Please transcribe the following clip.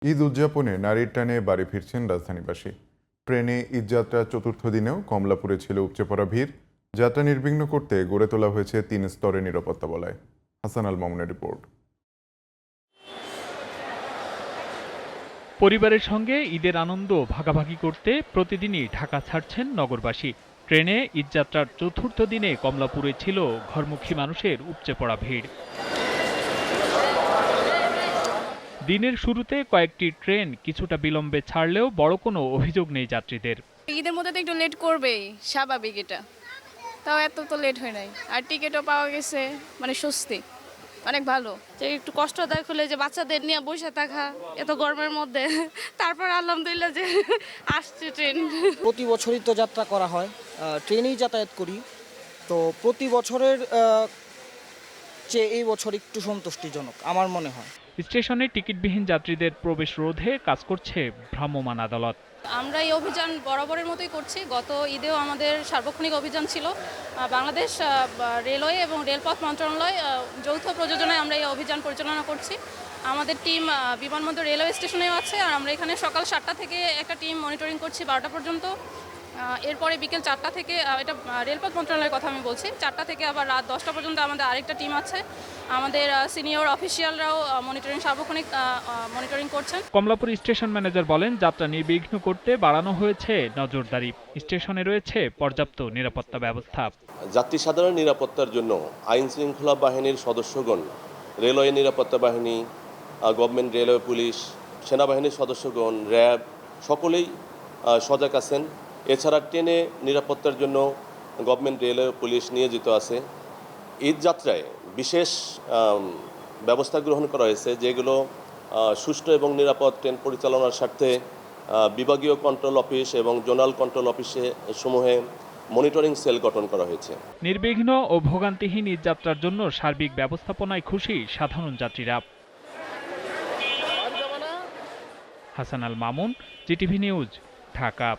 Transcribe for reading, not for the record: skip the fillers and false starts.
ঈদ উদযাপনে নারীর টানে বাড়ি ফিরছেন রাজধানীবাসী। ট্রেনে ঈদযাত্রার চতুর্থ দিনেও কমলাপুরে ছিল উপচে পড়া ভিড়। যাত্রা নির্বিঘ্ন করতে গড়ে তোলা হয়েছে 3 স্তরের নিরাপত্তা বলয়। হাসান আল মামুনের রিপোর্ট। পরিবারের সঙ্গে ঈদের আনন্দ ভাগাভাগি করতে প্রতিদিনই ঢাকা ছাড়ছেন নগরবাসী। ট্রেনে ঈদযাত্রার চতুর্থ দিনে কমলাপুরে ছিল ঘরমুখী মানুষের উপচে পড়া ভিড়। দিনের শুরুতে কয়েকটি ট্রেন কিছুটা বিলম্বে ছাড়লেও বড় কোনো অভিযোগ নেই যাত্রীদের। ঈদের মধ্যে তো একটু লেট করবেই, স্বাভাবিক এটা। তাও এত তো লেট হয় নাই, আর টিকিটও পাওয়া গেছে, মানে স্বস্তি, অনেক ভালো। যে একটু কষ্টদায়ক হলে যে বাচ্চাদের নিয়ে বসে থাকা এত গরমের মধ্যে, তারপর আলহামদুলিল্লাহ যে আসছে ট্রেন। প্রতি বছরই তো যাত্রা করা হয়, ট্রেনেই যাতায়াত করি, তো প্রতি বছরের চেয়ে এই বছর একটু সন্তুষ্টিজনক আমার মনে হয়। স্টেশনে টিকিটবিহীন যাত্রীদের প্রবেশ রোধে কাজ করছে ভ্রাম্যমাণ আদালত। আমরা এই অভিযান বরাবরের মতোই করছি। গত ঈদেও আমাদের সার্বক্ষণিক অভিযান ছিল। বাংলাদেশ রেলওয়ে এবং রেলপথ মন্ত্রণালয় যৌথ প্রযোজনায় আমরা এই অভিযান পরিচালনা করছি। আমাদের টিম বিমানবন্দর রেলওয়ে স্টেশনেও আছে, আর আমরা এখানে সকাল 7টা থেকে একটা টিম মনিটরিং করছি 12টা পর্যন্ত। এরপরে বিকেল 4টা থেকে, এটা রেলপথ মন্ত্রণালয়ের কথা আমি বলছি, 4টা থেকে আবার রাত 10টা পর্যন্ত আমাদের আরেকটা টিম আছে। আমাদের সিনিয়র অফিসিয়ালরাও সার্বক্ষণিক মনিটরিং করছেন। কমলাপুর স্টেশন ম্যানেজার বলেন, যাত্রা নির্বিঘ্ন করতে বাড়ানো হয়েছে নজরদারি। স্টেশনে রয়েছে পর্যাপ্ত নিরাপত্তা ব্যবস্থা। যাত্রী সাধারণ নিরাপত্তার জন্য আইন শৃঙ্খলা বাহিনীর সদস্যগণ, রেলওয়ে নিরাপত্তা বাহিনী, গভর্নমেন্ট রেলওয়ে পুলিশ, সেনাবাহিনীর সদস্যগণ, র্যাব সকলেই সজাগ আছেন। এছাড়া ট্রেনে নিরাপত্তার জন্য গভর্নমেন্ট রেলওয়ে পুলিশ নিয়োজিত আছে। ঈদ যাত্রায় বিশেষ ব্যবস্থা গ্রহণ করা হয়েছে, যেগুলো সুষ্ঠু এবং নিরাপদ ট্রেন পরিচালনার স্বার্থে বিভাগীয় কন্ট্রোল অফিস এবং জোনাল কন্ট্রোল অফিসে সমূহে মনিটরিং সেল গঠন করা হয়েছে। নির্বিঘ্ন ও ভোগান্তিহীন ঈদযাত্রার জন্য সার্বিক ব্যবস্থাপনায় খুশি সাধারণ যাত্রীরা। Hasan Al Mamun, GTV news, Dhaka.